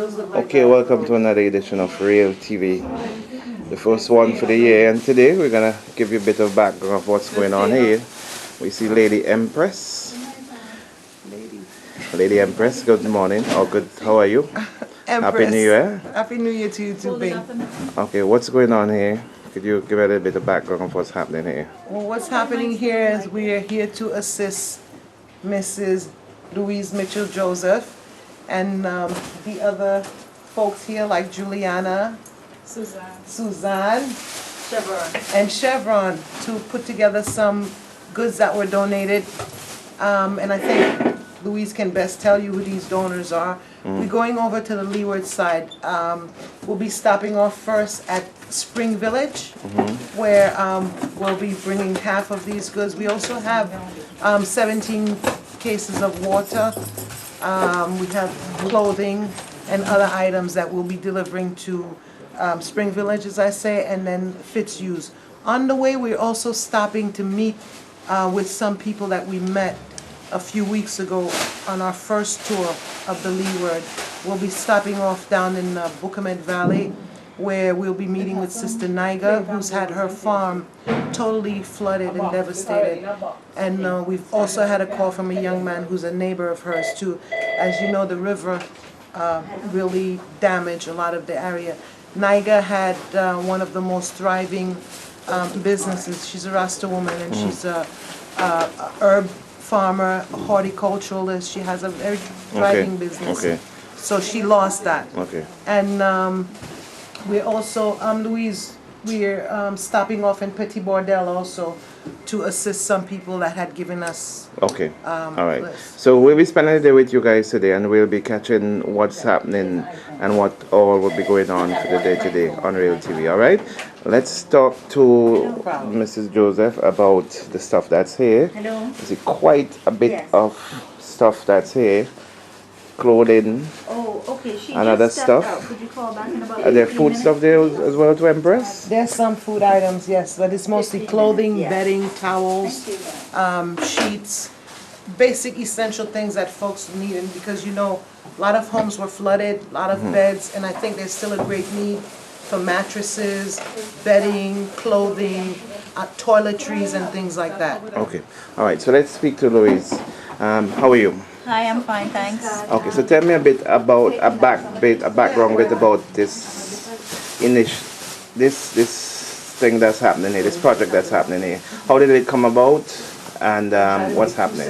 Okay, welcome to another edition of Real TV, the first one for the year. And today we're gonna give you a bit of background of what's going on here. We see Lady Empress. Lady Empress, good morning. Or good, how are you? Empress. Happy New Year. Happy New Year to you too, babe. Okay, what's going on here? Could you give a little bit of background of what's happening here? Well, what's happening here is we are here to assist Mrs. Louise Mitchell Joseph and the other folks here like Juliana, Suzanne, and Chevron to put together some goods that were donated. And I think Louise can best tell you who these donors are. We're going over to the leeward side. We'll be stopping off first at Spring Village, where we'll be bringing half of these goods. We also have 17 cases of water. We have clothing and other items that we'll be delivering to Spring Village, as I say, and then Fitzhugh's. On the way, we're also stopping to meet with some people that we met a few weeks ago on our first tour of the Leeward. We'll be stopping off down in Bukamet Valley, where we'll be meeting with Sister Niga, who's had her farm totally flooded and devastated. And we've also had a call from a young man who's a neighbor of hers too. As you know, the river really damaged a lot of the area. Niga had one of the most thriving businesses. She's a Rasta woman, and she's a herb farmer, a horticulturalist. She has a very thriving business. Okay. So she lost that. Okay. And we're also, Louise, we're stopping off in Petit Bordel also to assist some people that had given us. Okay. All right. lists. So we'll be spending the day with you guys today, and we'll be catching what's happening and what all will be going on for the day today on Real TV. All right. Let's talk to Mrs. Joseph about the stuff that's here. Hello. You see quite a bit Yes. of stuff that's here. Clothing. Oh, okay. She And other just stepped stuff? out. Could you call back in about Are there 15 food minutes? stuff there as well to Empress? There's some food items, yes, but it's mostly clothing, Yeah. bedding, towels, Thank you. sheets, basic essential things that folks need. And because you know, a lot of homes were flooded, a lot of beds, and I think there's still a great need for mattresses, bedding, clothing, toiletries, and things like that. Okay. All right. So let's speak to Louise. How are you? Hi, I'm fine, thanks. Okay. So tell me a bit about a background bit about this thing that's happening here, this project that's happening here. How did it come about, and what's happening?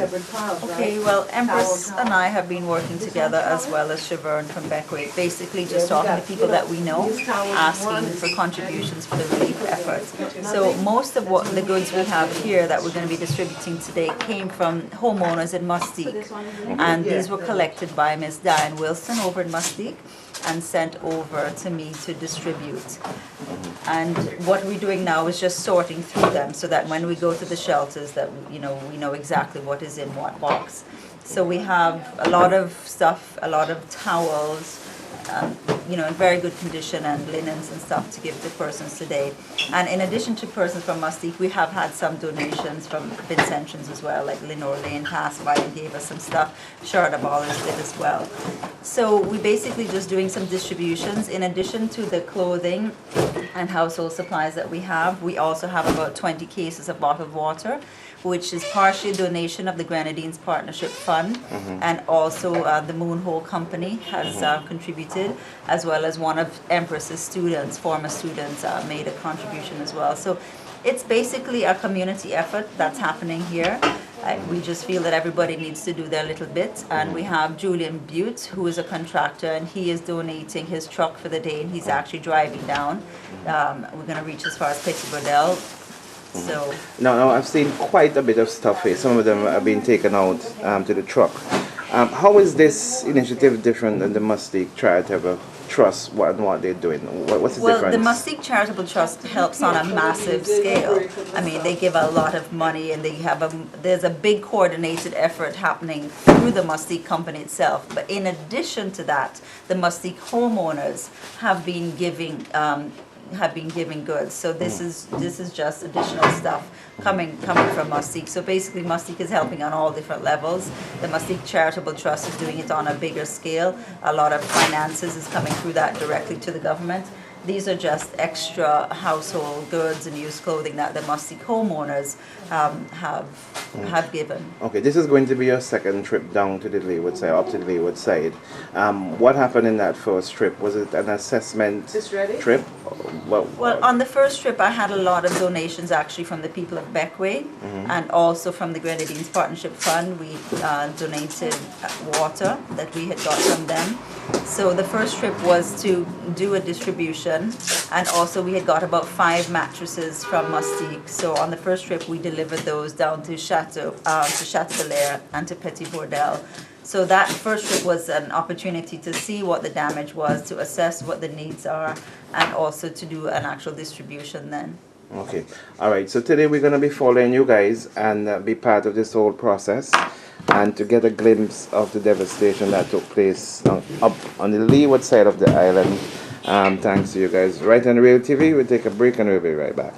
Okay, well, Empress and I have been working together as well as Chevron from Beckwith, basically just talking to people that we know, asking for contributions for the relief efforts. So most of what the goods we have here that we're going to be distributing today came from homeowners in Mustique, and these were collected by Ms. Diane Wilson over in Mustique and sent over to me to distribute. And what we're doing now is just sorting through them so that when we go to the shelters that we know exactly what is in what box. So we have a lot of stuff, a lot of towels, in very good condition, and linens and stuff to give to persons today. And in addition to persons from Mustique, we have had some donations from Vincentians as well, like Lenore Lane passed by and gave us some stuff. Sharda Ballers did as well. So we're basically just doing some distributions. In addition to the clothing and household supplies that we have, we also have about 20 cases of bottled water, which is partially a donation of the Grenadines Partnership Fund, and also the Moonhole Company has contributed, as well as one of Empress's students, former students, made a contribution as well. So it's basically a community effort that's happening here. We just feel that everybody needs to do their little bit, and we have Julian Butte, who is a contractor, and he is donating his truck for the day, and he's actually driving down. We're going to reach as far as Petit Bordel. So No, I've seen quite a bit of stuff here. Some of them have been taken out to the truck. How is this initiative different than the Mustique Charitable Trust and what they're doing? What's the difference? the Mustique Charitable Trust helps on a massive scale. I mean, they give a lot of money, and there's a big coordinated effort happening through the Mustique company itself. But in addition to that, the Mustique homeowners have been giving have been giving goods. So this is just additional stuff coming from Mustique. So basically Mustique is helping on all different levels. The Mustique Charitable Trust is doing it on a bigger scale. A lot of finances is coming through that directly to the government. These are just extra household goods and used clothing that the Mustique homeowners have given. Okay, this is going to be your second trip down to the Leeward side, up to the Leeward side. What happened in that first trip? Was it an assessment trip? Well, on the first trip, I had a lot of donations actually from the people of Beckway and also from the Grenadines Partnership Fund. We donated water that we had got from them. So the first trip was to do a distribution, and also we had got about 5 mattresses from Mustique. So on the first trip, we delivered those down to Chateau Belair and to Petit Bordel. So that first trip was an opportunity to see what the damage was, to assess what the needs are, and also to do an actual distribution then. Okay, all right. So today we're going to be following you guys and be part of this whole process, and to get a glimpse of the devastation that took place up on the leeward side of the island. Thanks to you guys. Right on Real TV, we'll take a break and we'll be right back.